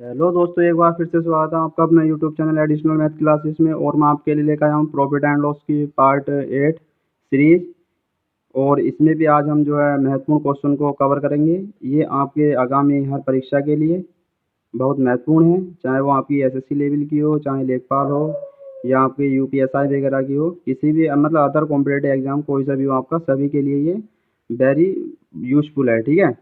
Hello दोस्तों, एक बार फिर से स्वागत है आपका अपना YouTube channel additional math classes में। और मैं आपके लिए लेकर आया हूँ प्रॉफिट एंड लॉस की पार्ट 8 सीरीज। और इसमें भी आज हम जो है महत्वपूर्ण क्वेश्चन को कवर करेंगे। ये आपके आगामी हर परीक्षा के लिए बहुत महत्वपूर्ण है, चाहे वो आपकी एसएससी लेवल की हो, चाहे लेखपाल हो, या आपकी यूपीएसआई वगैरह की हो, किसी भी मतलब अदर कॉम्पिटेटिव एग्जाम कोई सा भी हो आपका, सभी के लिए ये वेरी यूजफुल है। ठीक है,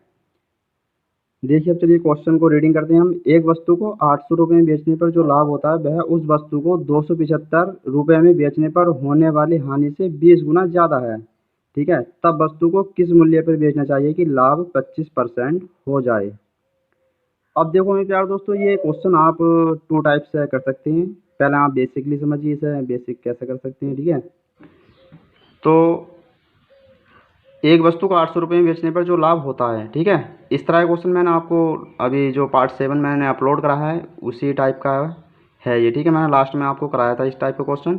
देखिए अब चलिए क्वेश्चन को रीडिंग करते हैं हम। एक वस्तु को 800 रुपये में बेचने पर जो लाभ होता है वह उस वस्तु को 275 रुपये में बेचने पर होने वाली हानि से 20 गुना ज़्यादा है। ठीक है, तब वस्तु को किस मूल्य पर बेचना चाहिए कि लाभ 25% हो जाए। अब देखो मेरे प्यारे दोस्तों, ये क्वेश्चन आप टू टाइप से कर सकते हैं। पहले आप बेसिकली समझिए इसे, बेसिक कैसे कर सकते हैं। ठीक है, तो एक वस्तु को 800 रुपये में बेचने पर जो लाभ होता है, ठीक है, इस तरह का क्वेश्चन मैंने आपको अभी जो पार्ट 7 मैंने अपलोड करा है उसी टाइप का है ये। ठीक है, मैंने लास्ट में आपको कराया था इस टाइप का क्वेश्चन।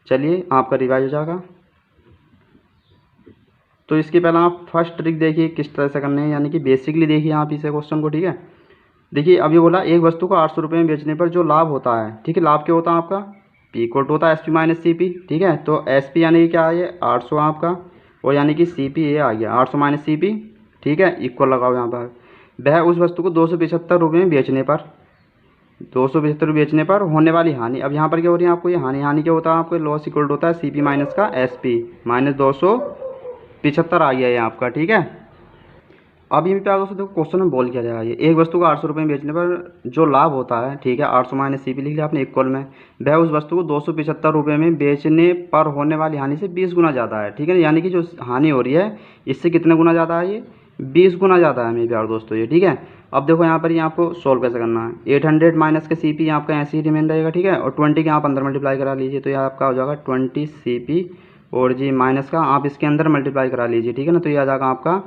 चलिए आपका रिवाइज हो जाएगा। तो इसके पहले आप फर्स्ट ट्रिक देखिए किस तरह से करने हैं, यानी कि बेसिकली देखिए आप इसे क्वेश्चन को। ठीक है, देखिए अब ये बोला एक वस्तु को 800 रुपये में बेचने पर जो लाभ होता है, ठीक है, लाभ क्या होता है आपका, पी इक्वल टू होता है S P minus C P. ठीक है, तो एस पी यानी कि क्या है, ये 800 आपका, और यानी कि सी पी ये आ गया 800 माइनस सी पी। ठीक है, इक्वल लगाओ यहाँ पर। वह उस वस्तु को 275 रुपये में बेचने पर, 275 बेचने पर होने वाली हानि। अब यहाँ पर क्या हो रही है आपको, ये हानि क्या होता है आपको, लॉस इक्वल टू होता है सी पी माइनस का एस पी माइनस 275 आ गया ये आपका। ठीक है, अब ये प्यार दोस्तों देखो क्वेश्चन में बोल क्या रहा है, ये एक वस्तु को 800 रुपये में बेचने पर जो लाभ होता है, ठीक है, 800 माइनस सी पी लिख लिया आपने इक्वल में, वह उस वस्तु को 275 रुपये में बेचने पर होने वाली हानि से 20 गुना ज़्यादा है। ठीक है, यानी कि जो हानि हो रही है इससे कितने गुना ज़्यादा है, ये 20 गुना ज़्यादा है मेरे प्यार दोस्तों ये। ठीक है, अब देखो यहाँ पर ये आपको सोल्व कैसे करना है। 800 माइनस के सी पी आपका ऐसे ही रिमेन रहेगा। ठीक है, और 20 के आप अंदर मल्टीप्लाई करा लीजिए, तो ये आपका हो जाएगा 20 सी पी, और जी माइनस का आप इसके अंदर मल्टीप्लाई करा लीजिए। ठीक है ना, तो ये आ जाएगा आपका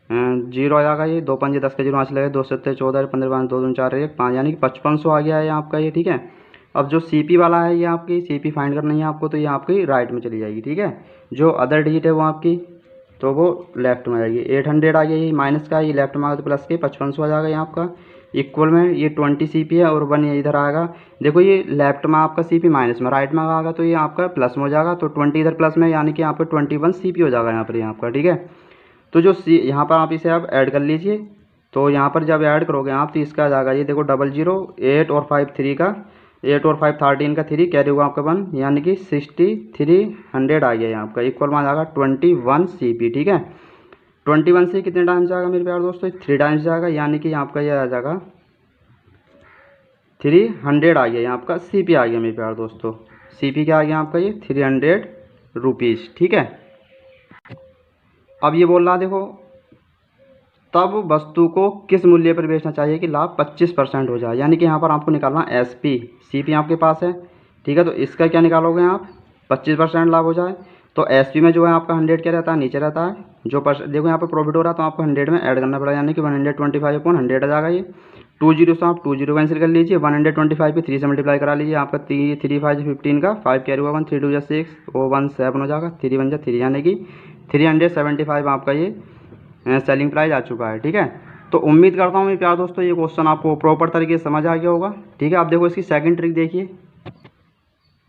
जीरो आ जाएगा, ये 2 पंजे 10 का जीरो आँच लगे, 2 सत्ते 14, 15 5 2 2 4 1 5, यानी कि 5500 आ गया है आपका ये। ठीक है, अब जो सी पी वाला है ये आपकी सी पी फाइंड करनी है आपको, तो ये आपकी राइट में चली जाएगी। ठीक है, जो अदर डिजिट है वो आपकी, तो वो लेफ्ट में आएगी। 800 आ गया ये माइनस का, ये लेफ्ट में आ गया, तो प्लस के 5500 आ जाएगा ये आपका। इक्वल में ये 20 सी पी है और 1 ये इधर आएगा। देखो ये लेफ्ट में आपका सी पी माइनस में, राइट में आएगा तो ये आपका प्लस में हो जाएगा, तो 20 इधर प्लस में, यानी कि आपका 21 सी पी हो जाएगा यहाँ पर ये आपका। ठीक है, तो जो सी यहाँ पर आप इसे आप ऐड कर लीजिए, तो यहाँ पर जब ऐड करोगे आप तो इसका आ जाएगा ये देखो 00 8 और 5 3 का, 8 और 5 13 का 3 कैरी होगा आपका 1, यानी कि 6300 आ गया यहाँ आपका। इक्वल में आ जाएगा 21 सी पी। ठीक है, 21 से कितने टाइम्स जाएगा मेरे प्यार दोस्तों, 3 टाइम्स जाएगा, यानी कि आपका ये आ जाएगा 300 आ गया यहाँ आपका सी पी आ गया मेरे प्यार दोस्तों। सी पी क्या आ गया आपका, ये 300 रुपीज़। ठीक है, अब ये बोल रहा देखो तब वस्तु को किस मूल्य पर बेचना चाहिए कि लाभ 25% हो जाए, यानी कि यहाँ पर आपको निकालना एस पी, सी पी आपके पास है। ठीक है, तो इसका क्या निकालोगे आप, 25% लाभ हो जाए। तो एस पी में जो है आपका 100 क्या रहता है, नीचे रहता है, जो देखो यहाँ पर प्रॉफिट हो रहा है तो आपको 100 में ऐड करना पड़ेगा, यानी कि 125/100 आ जाएगा ये। 20 से आप 20 कैंसिल कर लीजिए, 125 पे 3 से मल्टीप्लाई करा लीजिए, आपका 3 5 15 का 5 कैरी होगा 1, 3 2 6, वो 1 7 हो जाएगा, 3 1 3, यानी कि 375 आपका ये सेलिंग प्राइस आ चुका है। ठीक है, तो उम्मीद करता हूँ मेरे प्यार दोस्तों ये क्वेश्चन आपको प्रॉपर तरीके से समझ आ गया होगा। ठीक है, आप देखो इसकी सेकंड ट्रिक देखिए।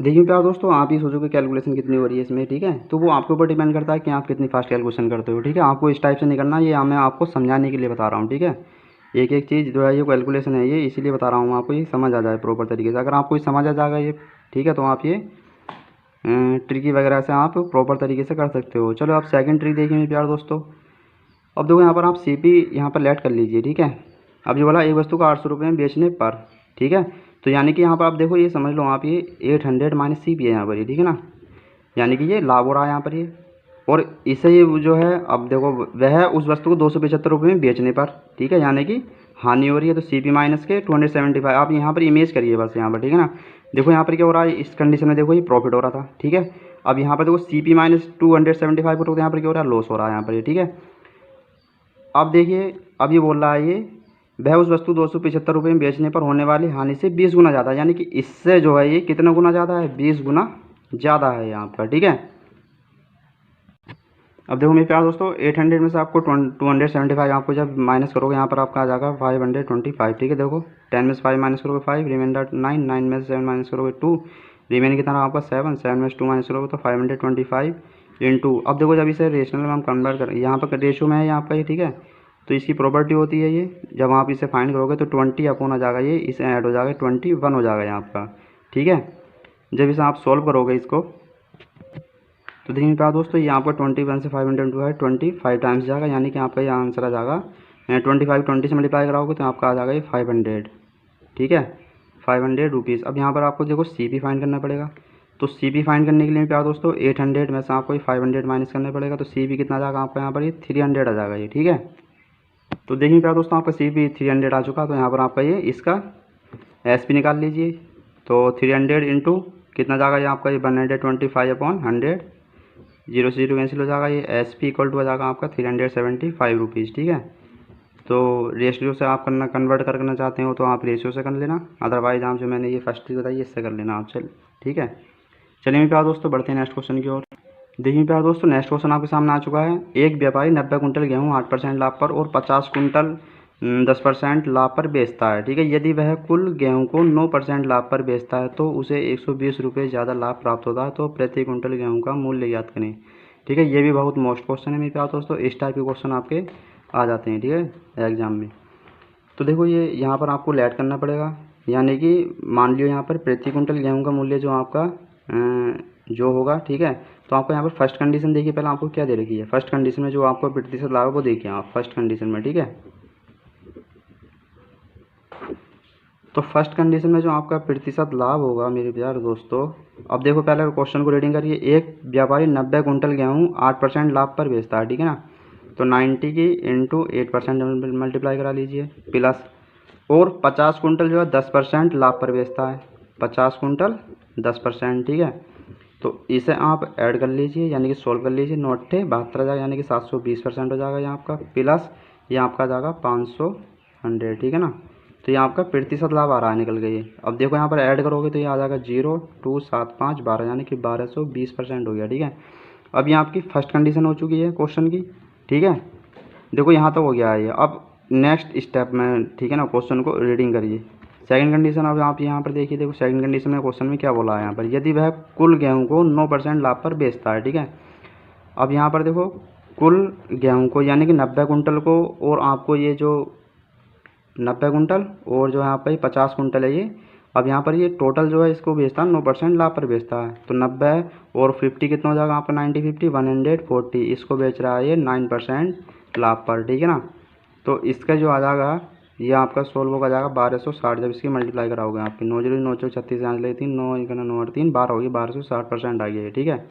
देखिए प्यार दोस्तों, आप ही सोचो कि कैलकुलेशन कितनी हो रही है इसमें। ठीक है, तो वो आपके ऊपर डिपेंड करता है कि आप कितनी फास्ट कैलकुलेशन करते हो। ठीक है, आपको इस टाइप से नहीं करना, ये मैं आपको समझाने के लिए बता रहा हूँ। ठीक है, एक एक चीज़ जो है ये कैलकुलेशन है ये इसीलिए बता रहा हूँ आपको, ये समझ आ जाए प्रॉपर तरीके से। अगर आपको समझ आ जाएगा ये, ठीक है, तो आप ये ट्रिकी वगैरह से आप प्रॉपर तरीके से कर सकते हो। चलो आप सेकंड ट्रिक देखिए मेरे प्यार दोस्तों। अब देखो यहाँ पर आप सी पी यहाँ पर लेट कर लीजिए। ठीक है, अब ये बोला एक वस्तु को 800 रुपये में बेचने पर, ठीक है, तो यानी कि यहाँ पर आप देखो ये समझ लो आप, ये 800 माइनस सी पी है यहाँ पर ये। ठीक है ना, यानी कि ये लाभ हो रहा है यहाँ पर ये, और इसे ये जो है अब देखो वह उस वस्तु को 275 रुपये में बेचने पर, ठीक है, यानी कि हानि हो रही है, तो सी पी माइनस के 275 आप यहाँ पर इमेज करिए बस यहाँ पर। ठीक है ना, देखो यहाँ पर क्या हो रहा है इस कंडीशन में, देखो ये प्रॉफिट हो रहा था। ठीक है, अब यहाँ पर देखो सी पी माइनस 275 हो, तो यहाँ पर क्या हो रहा है, लॉस हो रहा है यहाँ पर ये। ठीक है, अब देखिए अब ये बोल रहा है ये वह उस वस्तु 275 रुपये में बेचने पर होने वाली हानि से 20 गुना ज़्यादा है, यानी कि इससे जो है ये कितना गुना ज़्यादा है, 20 गुना ज़्यादा है यहाँ पर। ठीक है, अब देखो मेरे प्यार दोस्तों 800 में से आपको 275 आपको जब माइनस करोगे यहाँ पर आपका आ जाएगा 525, ठीक है। देखो 10 में से 5 माइनस करोगे 5, रिमाइंडर 9, 9 में से 7 माइनस करोगे 2, रिमेन कितना रहा आपका 7, 7 में से 2 माइनस करोगे तो 525 इंटू। अब देखो जब इसे रेशनल में हम कन्वर्ट करें, यहाँ पर रेशो में है यहाँ आपका ये, ठीक है। तो इसकी प्रॉपर्टी होती है ये, जब आप इसे फाइंड करोगे तो 20 अपॉन आ जाएगा ये, इसे ऐड हो जाएगा 21 हो जाएगा यहाँ आपका, ठीक है। जब इसे आप सॉल्व करोगे इसको तो देखिए प्यार दोस्तों ये आपका 21 से 525 टाइम्स जाएगा, यानी कि आपका ये आंसर आ जाएगा 25 20 से मल्टीप्लाई कराओगे तो आपका आ जाएगा ये 500, ठीक है, 500 रुपीज़। अब यहाँ पर आपको देखो सी पी फाइंड करना पड़ेगा। तो सी पी फाइंड करने के लिए प्यार दोस्तों 800 में से आपको ये 500 माइनस करना पड़ेगा, तो सी पी कितना आ जाएगा आपका यहाँ पर ये 300 आ जाएगा ये, ठीक है। तो देखिए प्यार दोस्तों आपका सी पी 300 आ चुका, तो यहाँ पर आपका ये इसका एस पी निकाल लीजिए। तो 300 इंटू कितना जाएगा ये आपका ये 125 अपॉन 100, 0 से 0 कैंसिल हो जाएगा, ये एस पी इक्वल टू आ जाएगा आपका 375 रुपीज़, ठीक है। तो रेशियो से आप कन्वर्ट करना चाहते हो तो आप रेशियो से कर लेना, अदरवाइज आप जो मैंने ये फर्स्ट चीज़ बताई इससे कर लेना आप, चल ठीक है। चलिए मेरे प्यार दोस्तों बढ़ते हैं नेक्स्ट क्वेश्चन की ओर। देखिए प्यार दोस्तों नेक्स्ट क्वेश्चन आपके सामने आ चुका है। एक व्यापारी 90 कुंटल गेहूँ 8% लाभ पर और 50 कुंटल 10% लाभ पर बेचता है, ठीक है। यदि वह कुल गेहूं को 9% लाभ पर बेचता है तो उसे 120 रुपये ज़्यादा लाभ प्राप्त होता है, तो प्रति कुंटल गेहूं का मूल्य ज्ञात करें, ठीक है। ये भी बहुत मोस्ट क्वेश्चन है मेरे प्यार दोस्तों, इस टाइप के क्वेश्चन आपके आ जाते हैं, ठीक है, एग्जाम में। तो देखो ये यहाँ पर आपको लेट करना पड़ेगा, यानी कि मान लियो यहाँ पर प्रति कुंटल गेहूँ का मूल्य जो आपका जो होगा, ठीक है। तो आपको यहाँ पर फर्स्ट कंडीशन देखिए, पहले आपको क्या दे रखी है, फर्स्ट कंडीशन में जो आपको प्रतिशत लाभ है वो देखिए आप फर्स्ट कंडीशन में, ठीक है। तो फर्स्ट कंडीशन में जो आपका प्रतिशत लाभ होगा मेरे प्यार दोस्तों, अब देखो पहले क्वेश्चन को रीडिंग करिए। एक व्यापारी 90 कुंटल गेहूँ 8% लाभ पर बेचता है, ठीक है ना। तो 90 की इंटू 8% मल्टीप्लाई करा लीजिए, प्लस और 50 कुंटल जो है 10% लाभ पर बेचता है, 50 कुंटल 10%, ठीक है। तो इसे आप ऐड कर लीजिए, यानी कि सोल्व कर लीजिए, 9 72 आ जाएगा, यानी कि 720% हो जाएगा यहाँ आपका, प्लस ये आपका जाएगा 500, ठीक है ना। तो ये आपका प्रतिशत लाभ आ रहा है निकल गई। अब देखो यहाँ पर ऐड करोगे तो ये आ जाएगा 0 2 7 5 12, यानी कि 1220% हो गया, ठीक है। अब ये आपकी फर्स्ट कंडीशन हो चुकी है क्वेश्चन की, ठीक है। देखो यहाँ तक हो गया है ये। अब नेक्स्ट स्टेप में, ठीक है ना, क्वेश्चन को रीडिंग करिए। सेकंड कंडीशन अब आप यहाँ पर देखिए, देखो सेकंड कंडीशन में क्वेश्चन में क्या बोला है यहाँ पर, यदि वह कुल गेहूँ को 9% लाभ पर बेचता है, ठीक है। अब यहाँ पर देखो कुल गेहूँ को यानी कि 90 कुंटल को, और आपको ये जो 90 कुंटल और जो यहाँ पर 50 कुंटल है ये, अब यहाँ पर ये टोटल जो है इसको बेचता है 9% लाभ पर बेचता है। तो 90 और 50 कितना हो जाएगा आपका 90 50 140, इसको बेच रहा है ये 9% लाभ पर, ठीक है ना। तो इसका जो आ जाएगा ये आपका सोल्व होगा जाएगा 1260, जब इसकी मल्टीप्लाई कराओगे आपकी 9 0 9 36 यहाँ ले 3 9 9 3 12 होगी, 1260% आ गया है, ठीक है।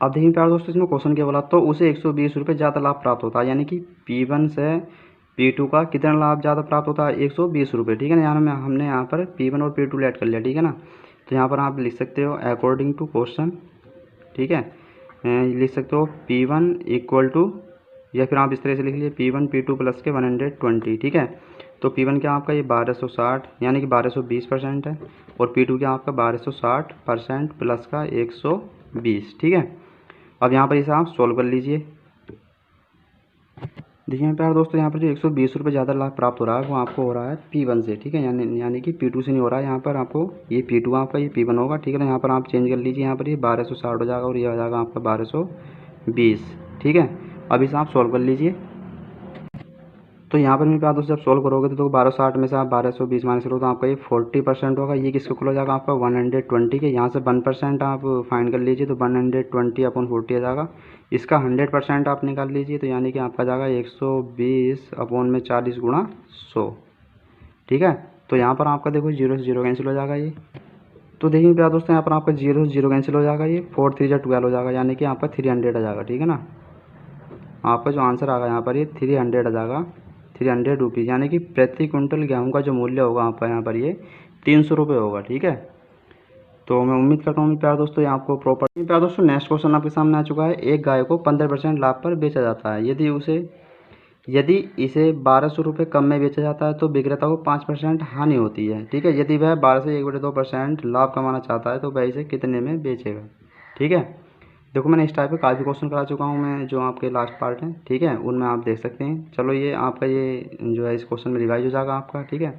अब देखिए प्यार दोस्तों इसमें क्वेश्चन क्या बोला, तो उसे 120 रुपये ज़्यादा लाभ प्राप्त होता है, यानी कि P1 से P2 का कितना लाभ ज़्यादा प्राप्त होता है, 120 रुपये, ठीक है ना। यहाँ में हमने यहाँ पर P1 और P2 ऐड कर लिया, ठीक है ना। तो यहाँ पर आप लिख सकते हो अकॉर्डिंग टू क्वेश्चन, ठीक है, लिख सकते हो P1 इक्वल टू, या फिर आप इस तरह से लिख लीजिए P1 P2 प्लस के 120, ठीक है। तो P1 क्या आपका ये 1260 यानी कि 1220% है, और P2 क्या आपका 1260% प्लस का 120, ठीक है। अब यहाँ पर इसे आप सोल्व कर लीजिए। देखिए प्यार दोस्तों यहाँ पर जो 120 रुपये ज़्यादा लाभ प्राप्त हो रहा है वो आपको हो रहा है P1 से, ठीक है, यानी कि P2 से नहीं हो रहा है। यहाँ पर आपको ये P2 आपका ये P1 होगा, ठीक है ना। यहाँ पर आप चेंज कर लीजिए, यहाँ पर ये 1260 हो जाएगा और ये हो जाएगा आपका 1220, ठीक है। अब इसे आप सोल्व कर लीजिए। तो यहाँ पर मेरे प्यार दोस्तों जब सोल्व करोगे तो 1260 में से आप 1220 माइनस करो तो आपका ये 40% होगा। ये किसके इक्वल हो जाएगा आपका 120 के, यहाँ से 1% आप फाइंड कर लीजिए तो 120 अपॉन 40 आ जाएगा। इसका 100% आप निकाल लीजिए, तो यानी कि आपका जाएगा 120 अपॉन में 40 गुणा 100, ठीक है। तो यहाँ पर आपका देखो 0 से 0 कैंसिल हो जाएगा ये। तो देखिए प्यार दोस्तों यहाँ पर आपका 0 से 0 कैंसिल हो जाएगा, ये 4 3 12 हो जाएगा, यानी कि आपका 300 आ जाएगा, ठीक है ना। आपका जो आंसर आएगा यहाँ पर ये 300 आ जाएगा, 300 रुपीज़, यानी कि प्रति कुंटल गेहूं का जो मूल्य होगा आपका यहाँ पर ये 300 रुपये होगा, ठीक है। तो मैं उम्मीद करता हूँ प्यार दोस्तों ये आपको प्रॉपर। प्यार दोस्तों नेक्स्ट क्वेश्चन आपके सामने आ चुका है। एक गाय को 15% लाभ पर बेचा जाता है, यदि इसे 1200 रुपये कम में बेचा जाता है तो विक्रेता को 5% हानि होती है, ठीक है। यदि वह 12 से 1/2% लाभ कमाना चाहता है तो वह इसे कितने में बेचेगा, ठीक है। देखो मैंने इस टाइप के काफ़ी क्वेश्चन करा चुका हूँ मैं, जो आपके लास्ट पार्ट हैं, ठीक है, उनमें आप देख सकते हैं। चलो ये आपका ये जो है इस क्वेश्चन में रिवाइज हो जाएगा आपका, ठीक है।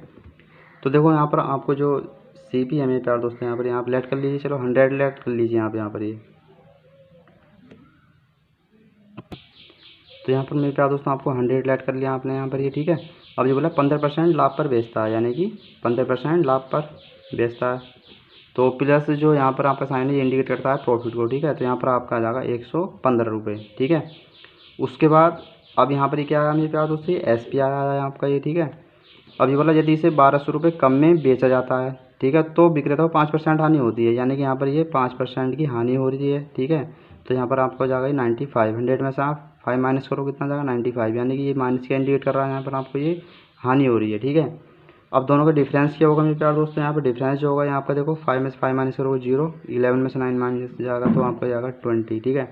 तो देखो यहाँ पर आपको जो सी पी है मेरे प्यार दोस्तों, यहाँ पर आप लेट कर लीजिए। चलो 100 लेट कर लीजिए आप यहाँ पर ये। तो यहाँ पर मेरे प्यार दोस्तों आपको 100 लेट कर लिया आपने यहाँ पर ये, ठीक है। अब ये बोला 15% लाभ पर बेचता है, यानी कि 15% लाभ पर बेचता है। तो प्लस जो यहाँ पर आपका साइन है ये इंडिकेट करता है प्रॉफिट को, ठीक है। तो यहाँ पर आपका आ जाएगा 115 रुपये, ठीक है। उसके बाद अब यहाँ पर ये क्या आया मेरे प्यार दोस्तों, एस पी आया है आपका ये, ठीक है। अब ये बोला यदि इसे 1200 रुपये कम में बेचा जाता है, ठीक है, तो विक्रेता को 5% हानि होती है, यानी कि यहाँ पर ये 5% की हानि हो रही है, ठीक है। तो यहाँ पर आपको जाएगा 95, 100 में से आप 5 माइनस करो, कितना जाएगा 95, यानी कि ये माइनस का इंडिकेट कर रहा है यहाँ पर आपको ये हानि हो रही है, ठीक है। अब दोनों का डिफरेंस क्या होगा मेरे प्यार दोस्तों, यहाँ पर डिफरेंस जो होगा यहाँ पर देखो 5 में से 5 माइनस करोगे 0, 11 में से 9 माइनस जाएगा तो आपका जाएगा 20, ठीक है।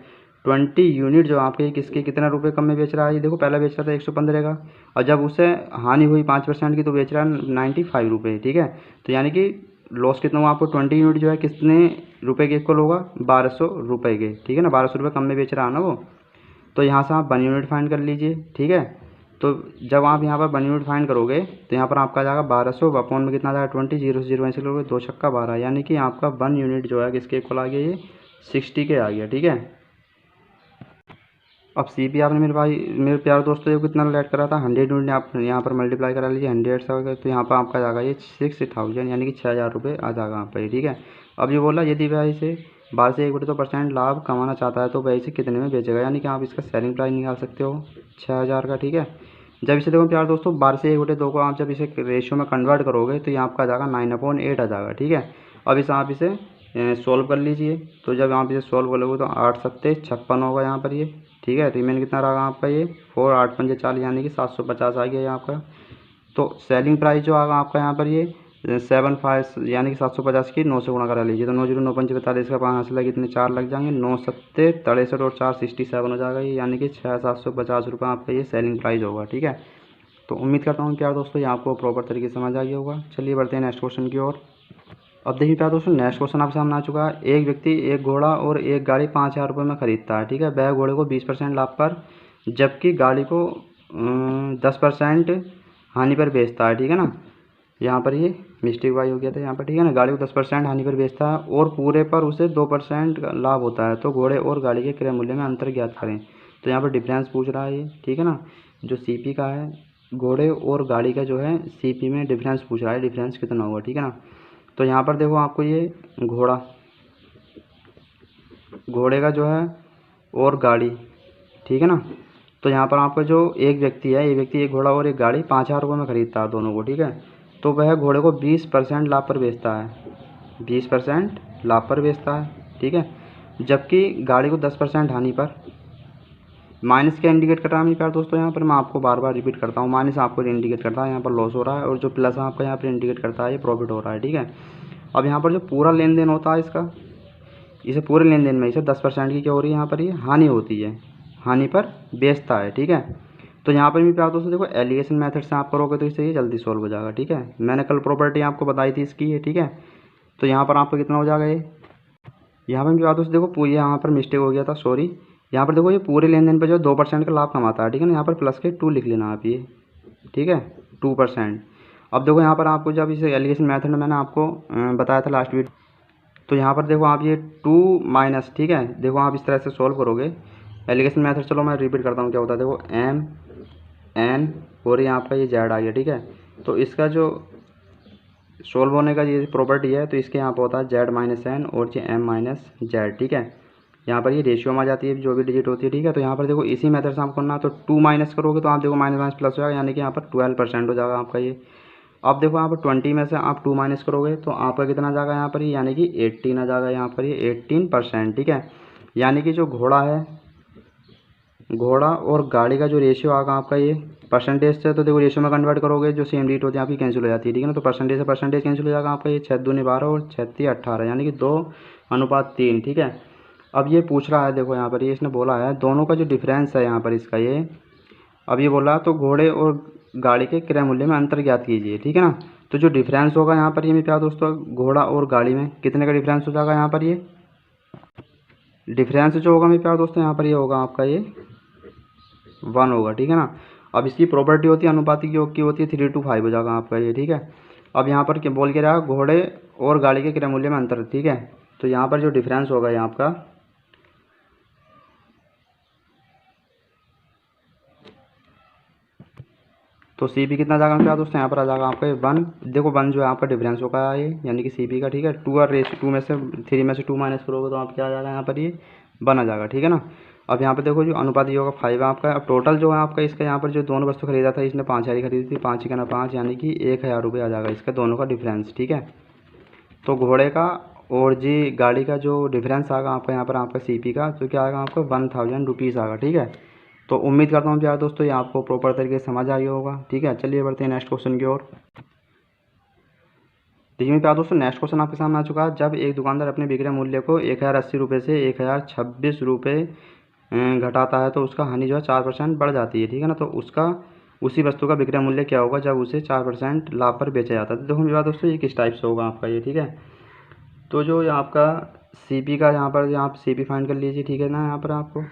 20 यूनिट जो आपके किसके कितना रुपए कम में बेच रहा है, ये देखो पहला बेच रहा था 115 का, और जब उसे हानि हुई 5% की तो बेच रहा है 95 रुपये, ठीक है। तो यानी कि लॉस कितना हुआ आपको, 20 यूनिट जो है कितने रुपए के इक्वल होगा, 1200 रुपये के, ठीक है ना। 1200 रुपये कम में बेच रहा है ना वो। तो यहाँ से आप 1 यूनिट फाइंड कर लीजिए, ठीक है। तो जब आप यहाँ पर 1 यूनिट फाइंड करोगे तो यहाँ पर आपका जाएगा 1200 अपॉन में कितना जाएगा 20, 0 से 0 ऐसे करोगे 2 छक्का 12, यानी कि आपका 1 यूनिट जो है किसके इक्वल आ गया, ये 60 के आ गया, ठीक है। अब सी पी आपने मेरे भाई मेरे प्यारे दोस्तों ये कितना लेट करा था, 100 यूनिट आप यहाँ पर मल्टीप्लाई करा लीजिए 100 से होगा, तो यहाँ पर आपका जाएगा ये 6000, यानी कि 6000 रुपये आ जाएगा आपका ये, ठीक है। अब ये बोला यदि वह इसे 12 से 1/2% लाभ कमाना चाहता है तो वह इसे कितने में बेचेगा, यानी कि आप इसका सेलिंग प्राइस निकाल सकते हो 6000 का, ठीक है। जब इसे देखो प्यार दोस्तों 12 से 1/2 को आप जब इसे रेशियो में कन्वर्ट करोगे तो ये आपका आ जाएगा 9/8 आ जाएगा, ठीक है। अब इसे आप इसे सॉल्व कर लीजिए। तो जब आप इसे सॉल्व करोगे तो 8 सत्ते 56 होगा यहाँ पर ये, ठीक है। रिमेन कितना रहा आपका ये 4, 8 पंजे 40, यानी कि 750 आ गया ये आपका। तो सेलिंग प्राइस जो आगा आपका यहाँ पर ये 75, यानी कि 750 की 9 से गुणा करा लीजिए, तो 9 0 9 5 45 का 5 हासिल है, कितने 4 लग जाएंगे, 9 सत्ते 63 और 4 67 हो जाएगा ये, यानी कि 750 रुपये आपका ये सेलिंग प्राइस होगा, ठीक है। तो उम्मीद करता हूँ प्यार दोस्तों ये आपको प्रॉपर तरीके से समझ आ गया होगा। चलिए बढ़ते हैं नेक्स्ट क्वेश्चन की ओर। अब देखिए प्यार दोस्तों नेक्स्ट क्वेश्चन आपके सामने आ चुका है। एक व्यक्ति एक घोड़ा और एक गाड़ी 5000 रुपये में खरीदता है, ठीक है। वह घोड़े को 20% लाभ पर जबकि गाड़ी को 10% हानि पर बेचता है, ठीक है ना। यहाँ पर ये मिस्टेक वाई हो गया था यहाँ पर, ठीक है ना। गाड़ी को 10% हानि पर बेचता है और पूरे पर उसे 2% लाभ होता है, तो घोड़े और गाड़ी के क्रय मूल्य में अंतर ज्ञात करें। तो यहाँ पर डिफरेंस पूछ रहा है ये, ठीक है ना। जो सी पी का है घोड़े और गाड़ी का जो है सी पी में डिफरेंस पूछ रहा है, डिफरेंस कितना होगा, ठीक है ना। तो यहाँ पर देखो आपको ये घोड़े का जो है और गाड़ी, ठीक है ना। तो यहाँ पर आपका जो एक व्यक्ति है, ये व्यक्ति एक घोड़ा और एक गाड़ी 5000 रुपये में खरीदता है दोनों को, ठीक है। तो वह घोड़े को 20% लाभ पर बेचता है, 20% लाभ पर बेचता है, ठीक है। जबकि गाड़ी को 10% हानि पर। माइनस क्या इंडिकेट कर रहा है मेरे प्यार दोस्तों, यहाँ पर मैं आपको बार बार रिपीट करता हूँ, माइनस आपको इंडिकेट करता है यहाँ पर लॉस हो रहा है, और जो प्लस आपका यहाँ पर इंडिकेट करता है ये प्रॉफिट हो रहा है, ठीक है। अब यहाँ पर जो पूरा लेन देन होता है इसका, इसे पूरे लेन देन में इसे 10% की क्या हो रही है यहाँ पर ये हानि होती है, हानि पर बेचता है, ठीक है। तो यहाँ पर भी प्यार दोस्तों देखो एलिगेशन मेथड से आप करोगे तो इससे ये जल्दी सॉल्व हो जाएगा, ठीक है। मैंने कल प्रॉपर्टी आपको बताई थी इसकी ये, ठीक है। तो यहाँ पर आपको कितना हो जाएगा ये, यहाँ पर भी प्यार दोस्तों देखो पूरी यहाँ पर मिस्टेक हो गया था, सॉरी। यहाँ पर देखो ये पूरे लेन देन पर जो 2% का लाभ कमाता है, ठीक है ना। यहाँ पर प्लस के 2 लिख लेना आप ये, ठीक है, 2%। अब देखो यहाँ पर आपको जब इसे एलिगेशन मेथड में मैंने आपको बताया था लास्ट वीडियो, तो यहाँ पर देखो आप ये 2 माइनस, ठीक है, देखो आप इस तरह से सॉल्व करोगे एलिगेशन मेथड। चलो मैं रिपीट करता हूँ क्या होता है, देखो एम एन और यहाँ आपका ये जेड आ गया, ठीक है। तो इसका जो सोल्व होने का ये प्रॉपर्टी है, तो इसके यहाँ पर होता है जेड माइनस एन और ये एम माइनस जेड, ठीक है। यहाँ पर ये रेशियो में आ जाती है जो भी डिजिट होती है, ठीक है। तो यहाँ पर देखो इसी मेथड से आपको करना, तो 2 माइनस करोगे तो आप देखो माइनस माइनस प्लस हो जाएगा, यानी कि यहाँ पर 12% हो जाएगा आपका ये। अब देखो यहाँ पर 20 में से आप 2 माइनस करोगे तो आपका कितना आ जाएगा यहाँ पर, यानी कि 18 आ जाएगा यहाँ पर ये 18%, ठीक है। यानी कि जो घोड़ा है, घोड़ा और गाड़ी का जो रेशियो आएगा आपका ये परसेंटेज से, तो देखो रेशियो में कन्वर्ट करोगे जो सेम डिजिट होती है आपकी कैंसिल हो जाती है, ठीक है ना। तो परसेंटेज से परसेंटेज कैंसिल हो जाएगा आपका ये 6 दूनी 12 और 6 18, यानी कि 2:3, ठीक है। अब ये पूछ रहा है देखो यहाँ पर ये इसने बोला है दोनों का जो डिफरेंस है यहाँ पर इसका ये, अब ये बोला तो घोड़े और गाड़ी के क्रय मूल्य में अंतर ज्ञात कीजिए, ठीक है ना। तो जो डिफरेंस होगा यहाँ पर ये मेरे प्यारे दोस्तों घोड़ा और गाड़ी में कितने का डिफरेंस हो जाएगा यहाँ पर ये, डिफरेंस जो होगा मेरे प्यारे दोस्तों यहाँ पर ये होगा आपका ये 1 होगा, ठीक है ना। अब इसकी प्रॉपर्टी होती है अनुपातिक योग की, होती है 3:5 हो जाएगा आपका ये, ठीक है। अब यहाँ पर क्या बोल के रहा, घोड़े और गाड़ी के क्रय मूल्य में अंतर, ठीक है। तो यहाँ पर जो डिफरेंस होगा यहाँ आपका, तो सी पी कितना जाएगा क्या दोस्तों, यहाँ पर आ जाएगा आपका 1। देखो 1 जो है आपका डिफरेंस होगा ये, यानी कि सी पी का, ठीक है। 2 और रेस 2 में से 3 में से 2 माइनस करोगे तो आप क्या आ जाएगा यहाँ पर ये 1 आ जाएगा, ठीक है ना। अब यहाँ पर देखो जो अनुपात ये होगा 5 है आपका। अब टोटल जो है आपका इसका यहाँ पर जो दोनों वस्तु खरीदा था, इसने 5,000 की खरीदी थी, 5 का ना 5 यानी कि 1,000 रुपये आ जाएगा इसका दोनों का डिफरेंस, ठीक है। तो घोड़े का और जी गाड़ी का जो डिफरेंस आएगा आपका यहाँ पर आपका सी पी का, तो क्या आएगा आपको 1,000 रुपीज़ आएगा, ठीक है। तो उम्मीद करता हूँ यार दोस्तों ये आपको प्रॉपर तरीके से समझ आ गया होगा, ठीक है। चलिए बढ़ते हैं नेक्स्ट क्वेश्चन की ओर। देखिए मेरे प्यारे दोस्तों नेक्स्ट क्वेश्चन आपके सामने आ चुका है। जब एक दुकानदार अपने विक्रय मूल्य को 1,080 रुपये से 1,026 रुपये घटाता है तो उसका हानि जो है 4% बढ़ जाती है, ठीक है ना। तो उसका उसी वस्तु का विक्रय मूल्य क्या होगा जब उसे 4% लाभ पर बेचा जाता है। तो देखो मेरे प्यारे दोस्तों ये किस टाइप से होगा आपका ये, ठीक है। तो जो ये आपका सी पी का यहाँ पर आप सी पी फाइंड कर लीजिए, ठीक है ना। यहाँ पर आपको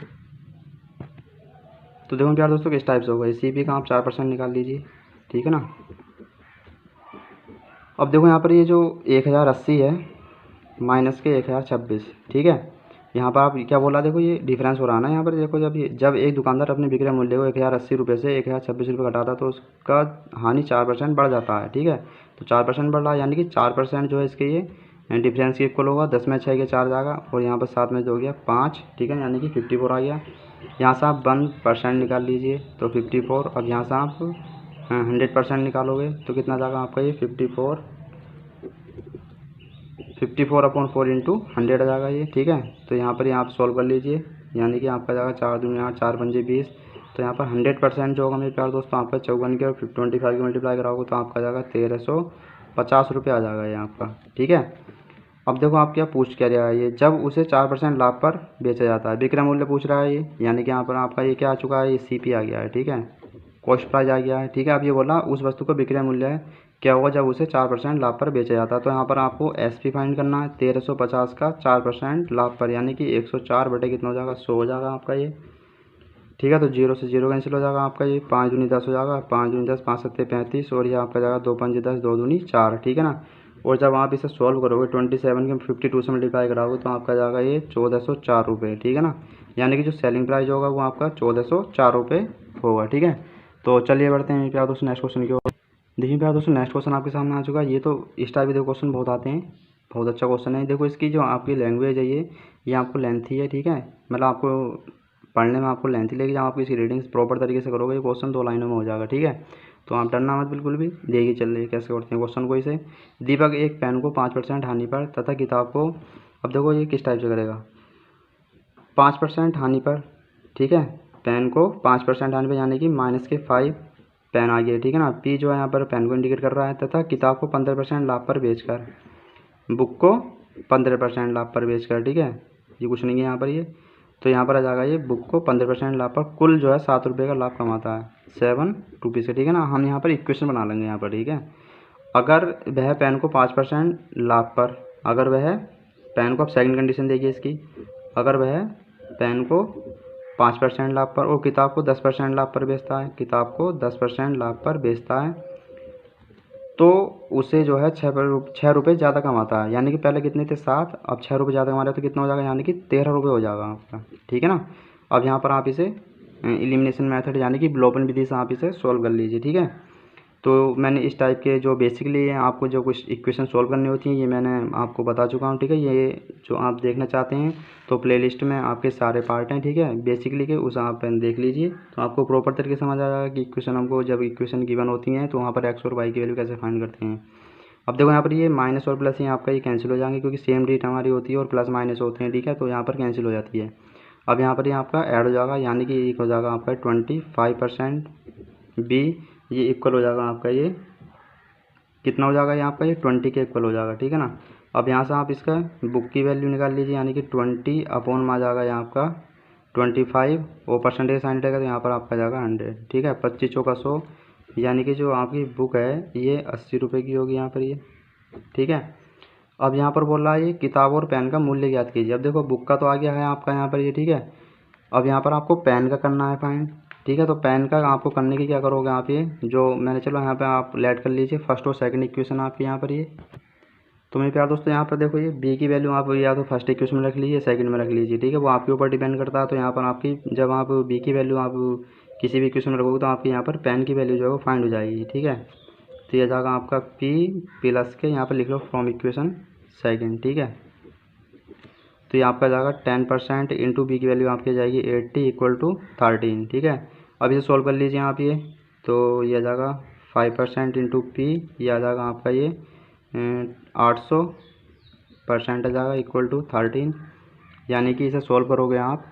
तो देखो यार दोस्तों किस टाइप से होगा, सी पी का आप 4% निकाल लीजिए, ठीक है ना। अब देखो यहाँ पर ये जो 1,080 है माइनस के 1,026, ठीक है। यहाँ पर आप क्या बोला, देखो ये डिफरेंस हो रहा है ना। यहाँ पर देखो जब एक दुकानदार अपने विक्रय मूल्य को 1,080 रुपये से 1,026 रुपये घटाता है तो उसका हानि 4% बढ़ जाता है, ठीक है। तो 4% बढ़ रहा है यानी कि 4% जो है इसके ये डिफरेंस के इक्वल होगा। 10 में 6 के 4 जाएगा और यहाँ पर 7 में जो हो गया 5, ठीक है, यानी कि 54 आ गया। यहाँ से आप 1% निकाल लीजिए तो 54। अब यहाँ से आप 100% निकालोगे तो कितना जाएगा आपका ये 54/4 इंटू 100 आ जाएगा ये, ठीक है। तो यहाँ पर आप सॉल्व कर लीजिए, यानी कि आपका जाएगा 4 दूनी 8, 4 पंजे 20। तो यहाँ पर 100% जो होगा मेरे प्यारे दोस्तों आपका 54 के और 25 के मल्टीप्लाई कराओगे तो आपका जाएगा 1,350 रुपये आ जाएगा ये आपका, ठीक है। अब देखो आप क्या पूछ क्या रहा है ये, जब उसे 4% लाभ पर बेचा जाता है, विक्रय मूल्य पूछ रहा है ये, यानी कि यहाँ पर आपका ये क्या आ चुका है, ये सी पी आ गया है, ठीक है, कॉस्ट प्राइस आ गया है, ठीक है। अब ये बोला उस वस्तु का विक्रय मूल्य है क्या होगा जब उसे 4% लाभ पर बेचा जाता है। तो यहाँ पर आपको एस पी फाइंड करना है, 1,350 का 4% लाभ पर, यानी कि 104 बटे कितना हो जाएगा 100 हो जाएगा आपका ये, ठीक है। तो 0 से 0 कैंसिल हो जाएगा आपका ये, 5 दूनी 10 हो जाएगा, 5 दूनी 10, 5 सत्ते 35 और ये आपका जाएगा 2 पंजे 10, 2 दूनी 4, ठीक है ना। और जब आप इसे सॉल्व करोगे 27 के 52 से मल्टीप्लाई कराओगे तो आपका जाएगा ये 1,404 रुपये, ठीक है ना। यानी कि जो सेलिंग प्राइस होगा वो आपका 1,404 रुपये होगा, ठीक है। तो चलिए बढ़ते हैं प्यार दोस्तों नेक्स्ट क्वेश्चन की ओर। देखिए प्यार दोस्तों नेक्स्ट क्वेश्चन आपके सामने आ चुका है। ये तो इस टाइप के देखो क्वेश्चन बहुत आते हैं, बहुत अच्छा क्वेश्चन है। देखो इसकी जो आपकी लैंग्वेज है ये आपको लेंथी है, ठीक है। मतलब आपको पढ़ने में आपको लेंथी लेगी, जब आप इसकी रीडिंग प्रॉपर तरीके से करोगे ये क्वेश्चन 2 लाइनों में हो जाएगा, ठीक है। तो आप डरना मत बिल्कुल भी, देखिए चल रही है कैसे करते हैं क्वेश्चन को इसे। दीपक एक पेन को 5% हानि पर तथा किताब को, अब देखो ये किस टाइप से करेगा, 5% हानि पर, ठीक है। पेन को 5% हानि पर यानी कि -5 पेन आ गया, ठीक है ना। पी जो है यहाँ पर पेन को इंडिकेट कर रहा है, तथा किताब को 15% लाभ पर बेचकर, बुक को 15% लाभ पर बेचकर, ठीक है। ये कुछ नहीं है यहाँ पर ये, तो यहाँ पर आ जाएगा ये बुक को 15% लाभ पर कुल जो है 7 रुपये का लाभ कमाता है, 7 रुपीज़, ठीक है ना। हम यहाँ पर इक्वेशन बना लेंगे यहाँ पर, ठीक है। अगर वह पेन को 5% लाभ पर, अगर वह पेन को, अब सेकंड कंडीशन देखिए इसकी, अगर वह पेन को 5% लाभ पर और किताब को 10% लाभ पर बेचता है, किताब को 10% लाभ पर बेचता है, तो उसे जो है 6 रुपये ज़्यादा कमाता है। यानी कि पहले कितने थे 7, अब 6 रुपये ज़्यादा कमा रहे तो कितना हो जाएगा, यानी कि 13 रुपये हो जाएगा आपका, ठीक है ना। अब यहाँ पर आप इसे एलिमिनेशन मेथड यानी कि विलोपन विधि से आप इसे सॉल्व कर लीजिए, ठीक है। तो मैंने इस टाइप के जो बेसिकली आपको जो कुछ इक्वेशन सॉल्व करनी होती हैं ये मैंने आपको बता चुका हूँ, ठीक है। ये जो आप देखना चाहते हैं तो प्लेलिस्ट में आपके सारे पार्ट हैं, ठीक है, बेसिकली के उस आप देख लीजिए तो आपको प्रॉपर तरीके से समझ आ जाएगा कि इक्वेशन हमको जब इक्वेशन गिवन होती हैं तो वहाँ पर एक्स और वाई की वैल्यू कैसे फाइंड करते हैं। अब देखो यहाँ पर ये माइनस और प्लस ये आपका ये कैंसिल हो जाएंगे क्योंकि सेम डेट हमारी होती है और प्लस माइनस होते हैं, ठीक है। तो यहाँ पर कैंसिल हो जाती है। अब यहाँ पर ये आपका ऐड हो जाएगा, यानी कि एक हो जाएगा आपका 25% बी, ये इक्वल हो जाएगा आपका ये कितना हो जाएगा, ये आपका ये 20 के इक्वल हो जाएगा, ठीक है ना। अब यहाँ से आप इसका बुक की वैल्यू निकाल लीजिए, यानी कि 20 अपॉन में आ जाएगा यहाँ आपका 25 और परसेंटेज साइन रहेगा तो यहाँ पर आपका जाएगा 100, ठीक है। 25 चौका 100, यानी कि जो आपकी बुक है ये 80 रुपये की होगी यहाँ पर ये, ठीक है। अब यहाँ पर बोल रहा है ये किताब और पेन का मूल्य ज्ञात कीजिए। अब देखो बुक का तो आ गया है आपका यहाँ पर ये, ठीक है। अब यहाँ पर आपको पेन का करना है फाइंड, ठीक है। तो पेन का आपको करने की क्या करोगे आप, ये जो मैंने, चलो यहाँ पे आप लेट कर लीजिए फर्स्ट और सेकंड इक्वेशन आपकी यहाँ पर ये। तो मेरे प्यार दोस्तों यहाँ पर देखो ये बी की वैल्यू आप या तो फर्स्ट इक्वेशन में रख लीजिए, सेकंड में रख लीजिए, ठीक है। वो आपके ऊपर डिपेंड करता है। तो यहाँ पर आपकी जब आप बी की वैल्यू आप किसी भी इक्वेशन में रखोगे तो आपकी यहाँ पर पेन की वैल्यू जो है वो फाइंड हो जाएगी, ठीक है। तो ये जाएगा आपका पी प्लस के, यहाँ पर लिख लो फ्रॉम इक्वेशन सेकंड, ठीक है। तो ये आपका जाएगा 10% इंटू बी की वैल्यू आपकी जाएगी 80 इक्वल टू 13, ठीक है। अब इसे सॉल्व कर लीजिए आप ये। तो ये आ जाएगा 5% इंटू पी, ये आ जाएगा आपका ये 800% आ जाएगा इक्वल टू 13, यानी कि इसे सॉल्व करोगे आप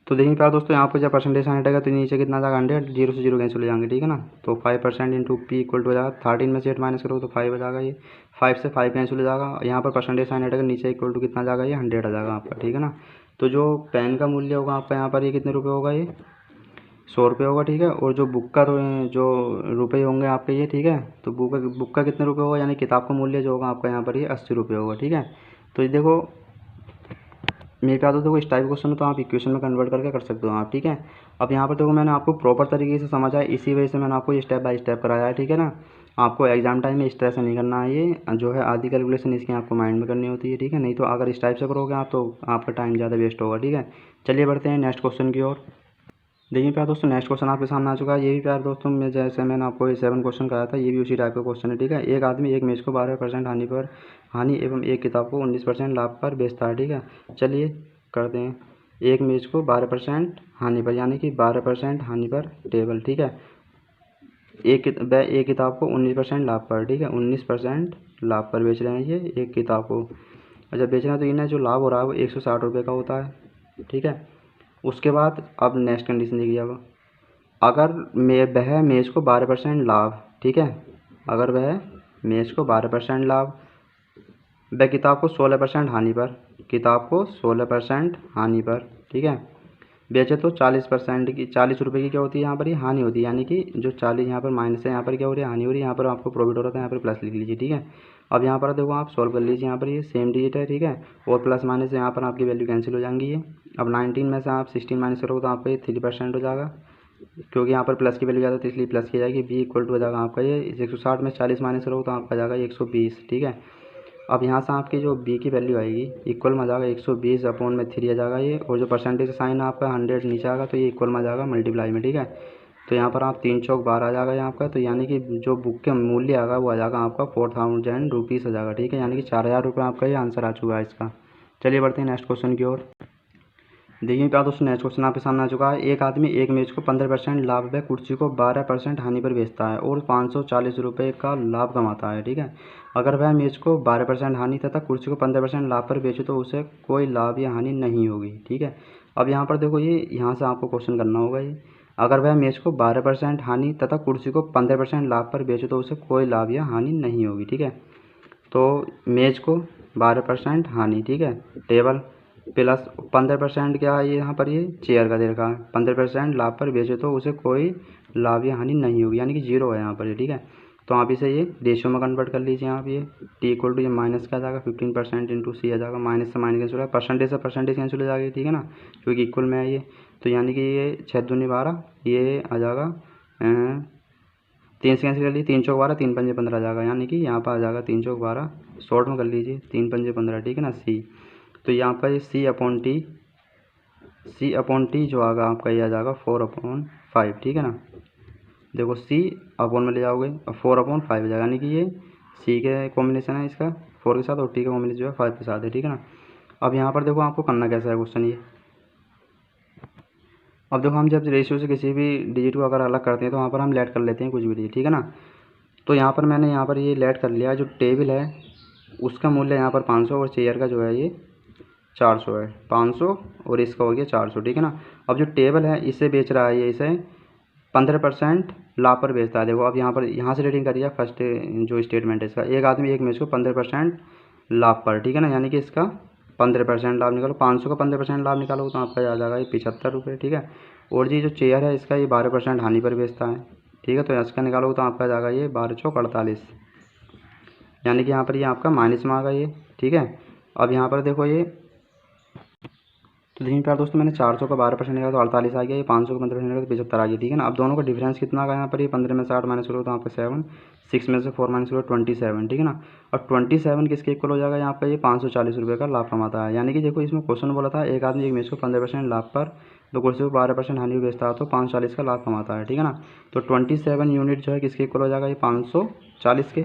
तो देखिए प्यार दोस्तों यहाँ पर जब परसेंटेज साइन हटेगा तो नीचे कितना जाएगा 100, जीरो से जीरो कैंसिल हो जाएंगे, ठीक है ना। तो 5% इंटू पी इक्वल टू हो जाएगा 13 में से 8 माइनस करोगे तो 5 हो जाएगा, ये 5 से 5 कैंसिल हो जाएगा। यहाँ पर परसेंटेज साइन हटेगा, नीचे इक्वल टू कितना जाएगा, ये 100 आ जाएगा आपका, ठीक है ना। तो जो पेन का मूल्य होगा आपका यहाँ पर ये कितने रुपये होगा, ये 100 रुपये होगा, ठीक है। और जो बुक का जो रुपये होंगे आपके ये, ठीक है। तो बुक का कितने रुपये होगा, यानी किताब का मूल्य जो होगा आपका यहाँ पर ये 80 रुपये होगा, ठीक है। तो ये देखो मेरे प्यार दोस्तों, इस टाइप क्वेश्चन तो आप इक्वेशन में कन्वर्ट करके कर सकते हो आप, ठीक है। अब यहाँ पर देखो मैंने आपको प्रॉपर तरीके से समझा है, इसी वजह से मैंने आपको ये स्टेप बाय स्टेप कराया है, ठीक है ना। आपको एग्जाम टाइम में इस तरह से नहीं करना है, ये जो है आधी कैलकुलेशन इसकी आपको माइंड में करनी होती है, ठीक है। नहीं तो अगर इस टाइप से करोगे आप तो आपका टाइम ज़्यादा वेस्ट होगा, ठीक है। चलिए बढ़ते हैं नेक्स्ट क्वेश्चन की ओर। देखिए प्यार दोस्तों नेक्स्ट क्वेश्चन आपके सामने आ चुका है। ये भी प्यार दोस्तों में जैसे मैंने आपको ये 7 क्वेश्चन कराया था, ये भी उसी टाइप का क्वेश्चन है, ठीक है। एक आदमी एक मेज को 12% हानि एवं एक किताब को 19% लाभ पर बेचता है, ठीक है। चलिए करते हैं। एक मेज को 12% हानि पर, यानी कि 12% हानि पर टेबल, ठीक है। एक किताब को 19% लाभ पर, ठीक है। 19% लाभ पर बेच रहे हैं ये एक किताब को। अच्छा बेच रहे हैं तो इन्हें जो लाभ हो रहा है वो 160 रुपये का होता है, ठीक है। उसके बाद अब नेक्स्ट कंडीशन देखिए, अब अगर वह मेज को 12% लाभ, ठीक है। अगर वह मेज को 12% लाभ, वह किताब को 16% हानि पर, किताब को 16% हानि पर, ठीक है, बेचे तो 40% की, 40 रुपये की क्या होती है यहाँ पर ये हानि होती है, यानी कि जो 40 यहाँ पर माइनस है, यहाँ पर क्या हो रही है हानि हो रही है, यहाँ पर आपको प्रॉफिट हो रहा था, यहाँ पर प्लस लिख लीजिए, ठीक है। अब यहाँ पर देखो आप सॉल्व कर लीजिए, यहाँ पर ये सेम डिजिट है, ठीक है। और प्लस माइनस यहाँ पर आपकी वैल्यू कैंसिल हो जाएंगी ये। अब 19 में से आप 16 माइनस करोगे तो आपका ये 3% हो जाएगा, क्योंकि यहाँ पर प्लस की वैल्यू ज़्यादा तो इसलिए प्लस की जाएगी। बी इक्वल टू हो जाएगा आपका ये 160 में 40 माइनस करोगे तो आपका जाएगा 120, ठीक है। अब यहाँ से आपकी जो बी की वैल्यू आएगी इक्वल में आ जाएगा 120 अपॉन में 3 आ जाएगा ये, और जो परसेंटेज साइन आपका 100 नीचे आएगा तो ये इक्वल में आ जाएगा मल्टीप्लाई में, ठीक है। तो यहाँ पर आप 3 चौक 12 आ जाएगा यहाँ आपका, तो यानी कि जो बुक के मूल्य आएगा वो आ जाएगा आपका 4000 रुपीज़ आ जाएगा, ठीक है। यानी कि 4000 रुपये आपका ये आंसर आ चुका है इसका। चलिए बढ़ते हैं नेक्स्ट क्वेश्चन की ओर। देखिए क्या दोस्तों नेक्स्ट क्वेश्चन आपके सामने आ चुका है। एक आदमी एक मेज को 15% लाभ व कुर्सी को 12% हानि पर बेचता है और 540 रुपये का लाभ कमाता है, ठीक है। अगर वह मेज को 12% हानि तथा कुर्सी को 15% लाभ पर बेचे तो उसे कोई लाभ या हानि नहीं होगी, ठीक है। अब यहाँ पर देखो ये यहाँ से आपको क्वेश्चन करना होगा ये, अगर वह मेज को 12% हानि तथा कुर्सी को 15% लाभ पर बेचे तो उसे कोई लाभ या हानि नहीं होगी, ठीक है। तो मेज को 12% हानि, ठीक है, टेबल प्लस 15% क्या है ये यहाँ पर ये चेयर का दे रखा है, 15% लाभ पर बेचे तो उसे कोई लाभ या हानि नहीं होगी, यानी कि जीरो है यहाँ पर ये, ठीक है। तो आप इसे ये रेशियो में कन्वर्ट कर लीजिए आप ये टी इक्वल टू ये माइनस का आ जाएगा 15% इंटू सी आ जाएगा, माइनस से माइनस कैंसिल हो परसेंटेज से परसेंटेज कैंसिल हो जाएगी, ठीक है ना, क्योंकि इक्वल में है ये। तो यानी कि ये 6 दूनी 12 ये आ जाएगा 3 से कैंसिल कर लीजिए, 3 चौक 12 3 पंजे 15 आ जाएगा, यानी कि यहाँ पर आ जाएगा 3 चौक 12 शॉर्ट में कर लीजिए 3 पंजे 15, ठीक है ना सी। तो यहाँ पर सी अपॉन टी जो आएगा आपका ये आ जाएगा 4/5, ठीक है ना। देखो सी अपॉन में ले जाओगे और 4/5 हो जाएगा, यानी कि ये सी के कॉम्बिनेशन है इसका 4 के साथ और टी का कॉम्बिनेशन जो है 5 के साथ है, ठीक है ना। अब यहाँ पर देखो आपको करना कैसा है क्वेश्चन ये। अब देखो हम जब रेशियो से किसी भी डिजिट को अगर अलग करते हैं तो वहाँ पर हम लेट कर लेते हैं कुछ भी डिजिट, ठीक है ना। तो यहाँ पर मैंने यहाँ पर ये लेट कर लिया, जो टेबल है उसका मूल्य यहाँ पर 500 और चेयर का जो है ये 400 है, 500 और इसका हो गया 400, ठीक है ना। अब जो टेबल है इसे बेच रहा है ये, इसे 15% लाभ पर बेचता है। देखो अब यहाँ पर यहाँ से रेटिंग करिए फर्स्ट जो स्टेटमेंट है इसका, एक आदमी एक मेज को 15% लाभ पर, ठीक है ना, यानी कि इसका 15% लाभ निकालो, 500 का 15% लाभ निकालो तो आपका आ जाएगा ये 75 रुपये, ठीक है। और जी जो चेयर है इसका ये 12% हानि पर बेचता है, ठीक है। तो इसका निकालोगे तो आपका आ जाएगा ये 12 चौक 48, यानी कि यहाँ पर ये आपका माइनस में आ गया ये, ठीक है। अब यहाँ पर देखो ये, तो देखिए प्यार दोस्तों मैंने 400 का 12% लिया तो 48 आ गया, ये 500 का 15% लिया तो 75 आ गया, ठीक है ना। अब दोनों का डिफरेंस कितना आ गया यहाँ पर, ये 15 में से 8 माइनस करो तो यहाँ पर 7, 6 में से 4 माइनस करो 27, ठीक है ना। और 27 किसके इक्वल हो जाएगा, यहाँ पर ये 540 रुपये का लाभ कमाता है। यानी कि देखो इसमें क्वेश्चन बोला था एक आदमी एक मैच को 15% लाभ पर दो कुर्सी को 12% हानि बेचता है तो 540 का लाभ कमाता है, ठीक है ना। तो 27 यूनिट जो है किसके इक्वल हो जाएगा, ये 540 के।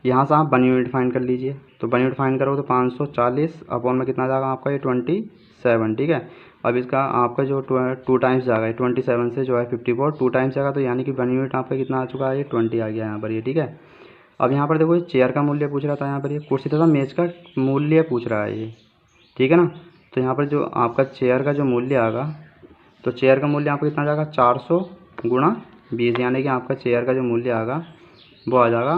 यहाँ से आप 1 यूनिट फाइंड कर लीजिए, तो 1 यूनिट फाइंड करोगे तो 540 अपॉन में कितना जाएगा आपका, ये 27, ठीक है। अब इसका आपका जो 2 टाइम्स जाएगा, 27 से जो है 54 2 टाइम्स जाएगा, तो यानी कि 1 यूनिट आपका कितना आ चुका है, ये 20 आ गया यहाँ पर ये, ठीक है। अब यहाँ पर देखो ये चेयर का मूल्य पूछ रहा था, यहाँ पर ये कुर्सी तथा मेज़ का मूल्य पूछ रहा है ये, ठीक है ना। तो यहाँ पर जो आपका चेयर का जो मूल्य आएगा, तो चेयर का मूल्य आपका कितना जाएगा, 400 गुणा 20, यानी कि आपका चेयर का जो मूल्य आएगा वो आ जाएगा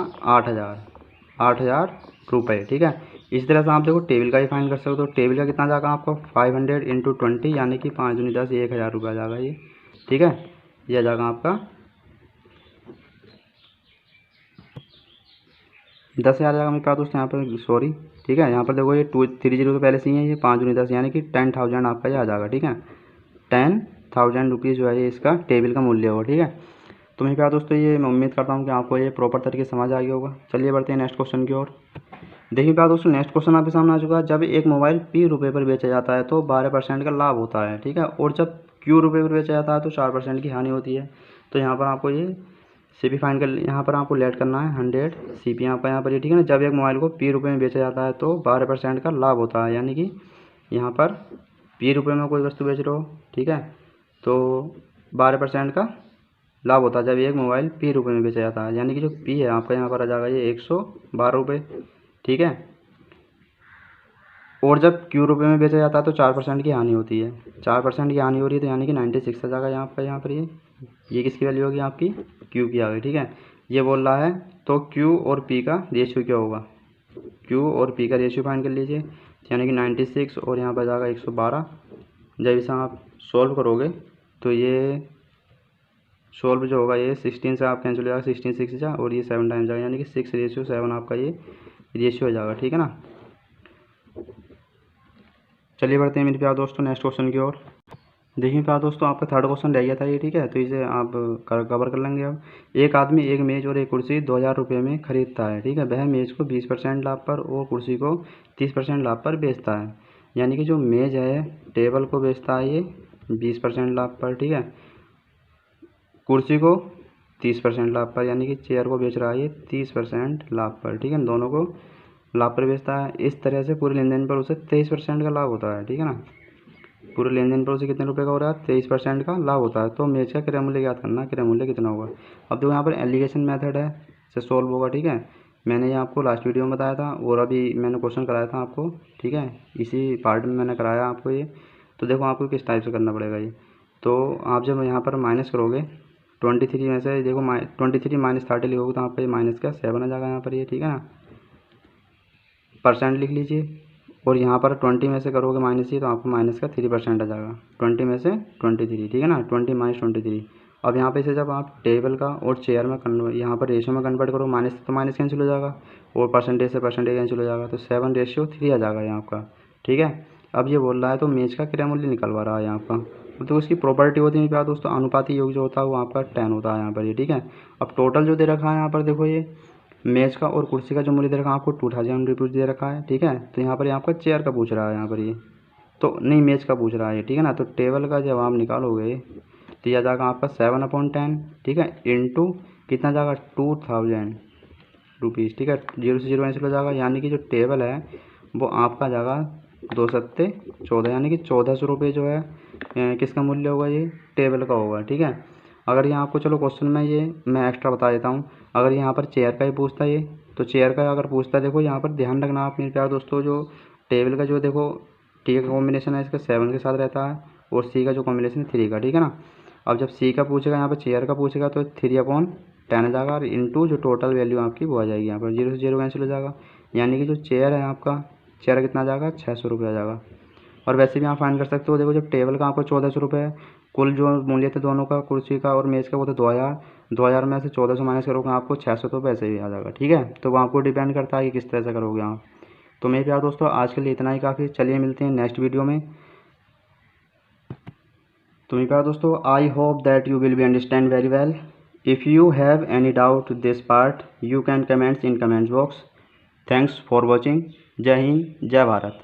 8,000 रुपये, ठीक है। इस तरह से आप देखो टेबल का ही फाइंड कर सकते हो, तो टेबल का कितना जाएगा आपको 500 इंटू 20, यानी कि 5 दूनी 10, 1,000 रुपये जाएगा ये, ठीक है। यह जाएगा आपका 10,000 जाएगा मेरे पास दोस्तों यहाँ पर, सॉरी, ठीक है। यहाँ पर देखो ये 230 तो पहले से ही है, ये 5 दूनी 10 यानी कि 10,000 आपका ये आ जाएगा, ठीक है। 10,000 रुपीज़ जो है ये इसका टेबल का मूल्य होगा, ठीक है। तो मेरे प्यारे दोस्तों ये मैं उम्मीद करता हूँ कि आपको ये प्रॉपर तरीके से समझ आ गया होगा। चलिए बढ़ते हैं नेक्स्ट क्वेश्चन की ओर। देखिए प्यारे दोस्तों नेक्स्ट क्वेश्चन आपके सामने आ चुका है। जब एक मोबाइल P रुपये पर बेचा जाता है तो 12% का लाभ होता है, ठीक है। और जब Q रुपये पर बेचा जाता है तो 4% की हानि होती है। तो यहाँ पर आपको ये CP फाइंड कर, यहाँ पर आपको लेट करना है 100 CP यहाँ पर ये, ठीक है ना। जब एक मोबाइल को P रुपये में बेचा जाता है तो 12% का लाभ होता है, यानी कि यहाँ पर P रुपये में कोई वस्तु बेच रहे हो, ठीक है, तो 12% का लाभ होता है जब एक मोबाइल P रुपये में बेचा जाता है, यानी कि जो P है आपका यहाँ पर आ जाएगा ये 112 रुपये, ठीक है। और जब Q रुपये में बेचा जाता है तो 4% की हानि होती है, 4% की हानि हो रही है, तो यानी कि 96 आ जाएगा यहाँ पर ये किसकी वैल्यू होगी आपकी, Q की आ गई, ठीक है। ये बोल रहा है तो Q और P का रेशियो क्या होगा, Q और P का रेशियो फाइंड कर लीजिए, यानी कि 96 और यहाँ पर जाएगा 112। जब इसे आप सॉल्व करोगे तो ये सॉल्व जो होगा ये 16 से आप कैंसिल हो जाएगा, 16 6 जा और ये 7 टाइम्स जाएगा, यानी कि 6:7 आपका ये रेशियो हो जाएगा, ठीक है ना। चलिए बढ़ते हैं मेरे प्यारे दोस्तों नेक्स्ट क्वेश्चन की ओर। देखिए प्यारे दोस्तों आपका थर्ड क्वेश्चन रह गया था ये, ठीक है, तो इसे आप कवर कर लेंगे। अब एक आदमी एक मेज़ और एक कुर्सी 2,000 रुपये में खरीदता है, ठीक है। वह मेज़ को 20% लाभ पर और कुर्सी को 30% लाभ पर बेचता है, यानी कि जो मेज़ है टेबल को बेचता है ये 20% लाभ पर, ठीक है। कुर्सी को 30% लाभ पर, यानी कि चेयर को बेच रहा है ये 30% लाभ पर, ठीक है। दोनों को लाभ पर बेचता है। इस तरह से पूरे लेन देन पर उसे 23% का लाभ होता है, ठीक है ना। पूरे लेन देन पर उसे कितने रुपए का हो रहा है, 23% का लाभ होता है। तो मेज का क्रय मूल्य ज्ञात करना, क्रय मूल्य कितना होगा। अब देखो यहाँ पर एलिगेशन मेथड है से सॉल्व होगा, ठीक है। मैंने ये आपको लास्ट वीडियो में बताया था और अभी मैंने क्वेश्चन कराया था आपको, ठीक है, इसी पार्ट में मैंने कराया आपको ये। तो देखो आपको किस टाइप से करना पड़ेगा ये। तो आप जब यहाँ पर माइनस करोगे 23 में से, देखो 23 माइनस 30 लिखोगे तो आपका ये माइनस का 7 आ जाएगा यहाँ पर ये, ठीक है ना। परसेंट लिख लीजिए और यहाँ पर 20 में से करोगे माइनस ही तो आपको माइनस का 3% आ जाएगा। 20 में से 23, ठीक है ना, 20 माइनस 23। अब यहाँ पे से जब आप टेबल का और चेयर में यहाँ पर रेशियो में कन्वर्ट करो, माइनस तो माइनस कैंसिल हो जाएगा और परसेंटेज से परसेंटेज कैंसिल हो जाएगा, तो 7:3 आ जाएगा यहाँ आपका, ठीक है। अब ये बोल रहा है तो मेज का क्रय मूल्य निकलवा रहा है यहाँ आपका, तो उसकी प्रॉपर्टी होती है प्यार दोस्तों, अनुपाती योग जो होता है वो आपका 10 होता है यहाँ पर ये, ठीक है। अब टोटल जो दे रखा है यहाँ पर देखो ये मेज का और कुर्सी का जो मूल्य दे रखा है आपको 2,000 रुपीज़ दे रखा है, ठीक है। तो यहाँ पर आपका चेयर का पूछ रहा है यहाँ पर ये, तो नहीं मेज का पूछ रहा है, ठीक है ना। तो टेबल का जब आप निकालोगे तो यह जाएगा आपका 7/10, ठीक है, इंटू कितना जाएगा 2,000 रुपीज़, ठीक है। 0 से 0 कैंसिल हो जाएगा, यानी कि जो टेबल है वो आपका जाएगा 2 सत्ते 14, यानी कि 1,400 रुपये जो है किसका मूल्य होगा, ये टेबल का होगा, ठीक है। अगर यहाँ आपको चलो क्वेश्चन में ये मैं एक्स्ट्रा बता देता हूँ, अगर यहाँ पर चेयर का ही पूछता है ये, तो चेयर का अगर पूछता है, देखो यहाँ पर ध्यान रखना आप मेरे प्यारे दोस्तों, जो टेबल का जो देखो टी का कॉम्बिनेशन है इसका 7 के साथ रहता है और सी का जो कॉम्बिनेशन है 3 का, ठीक है ना। अब जब सी का पूछेगा यहाँ पर चेयर का पूछेगा तो 3/10 आ जाएगा और इंटू जो टोटल वैल्यू आपकी वो आ जाएगी यहाँ पर, 0 से 0 कैंसिल हो जाएगा, यानी कि जो चेयर है आपका चेयर कितना आ जाएगा 600 रुपये आ जाएगा। और वैसे भी आप फाइंड कर सकते हो, देखो जब टेबल का आपको 1,400 रुपये है कुल जो मूल्य थे दोनों का, कुर्सी का और मेज़ का, वो थे 2000 में से 1400 माइनस करोगे आपको 600 तो वैसे ही आ जाएगा। ठीक है, तो वो आपको डिपेंड करता है कि किस तरह से करोगे आप। तो मेरे प्यारे दोस्तों आज के लिए इतना ही काफ़ी। चलिए मिलते हैं नेक्स्ट वीडियो में। तो मेरे प्यारे दोस्तों I hope that you will be understand very well. If you have any doubt this part you can comments in comments box. Thanks for watching. जय हिंद, जय भारत।